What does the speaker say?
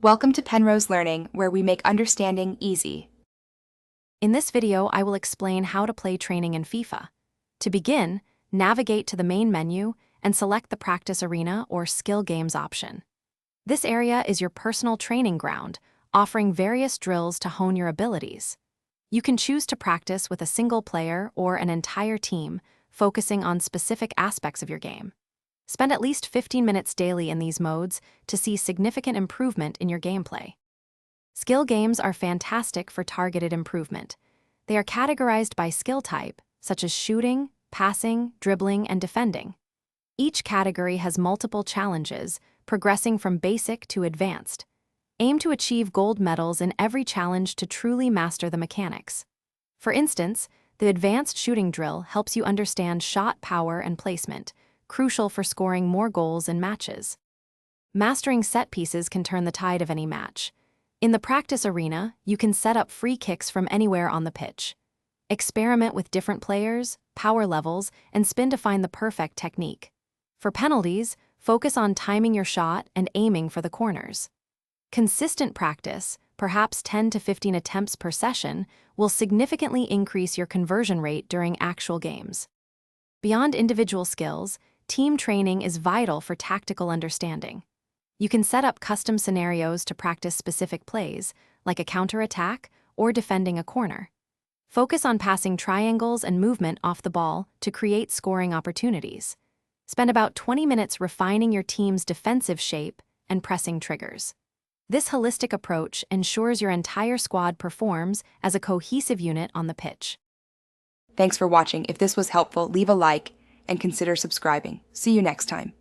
Welcome to Penrose Learning, where we make understanding easy. In this video, I will explain how to play training in FIFA. To begin, navigate to the main menu and select the Practice Arena or Skill Games option. This area is your personal training ground, offering various drills to hone your abilities. You can choose to practice with a single player or an entire team, focusing on specific aspects of your game. Spend at least 15 minutes daily in these modes to see significant improvement in your gameplay. Skill games are fantastic for targeted improvement. They are categorized by skill type, such as shooting, passing, dribbling, and defending. Each category has multiple challenges, progressing from basic to advanced. Aim to achieve gold medals in every challenge to truly master the mechanics. For instance, the advanced shooting drill helps you understand shot power and placement, crucial for scoring more goals in matches. Mastering set pieces can turn the tide of any match. In the practice arena, you can set up free kicks from anywhere on the pitch. Experiment with different players, power levels, and spin to find the perfect technique. For penalties, focus on timing your shot and aiming for the corners. Consistent practice, perhaps 10 to 15 attempts per session, will significantly increase your conversion rate during actual games. Beyond individual skills, team training is vital for tactical understanding. You can set up custom scenarios to practice specific plays, like a counterattack or defending a corner. Focus on passing triangles and movement off the ball to create scoring opportunities. Spend about 20 minutes refining your team's defensive shape and pressing triggers. This holistic approach ensures your entire squad performs as a cohesive unit on the pitch. Thanks for watching. If this was helpful, leave a like and consider subscribing. See you next time.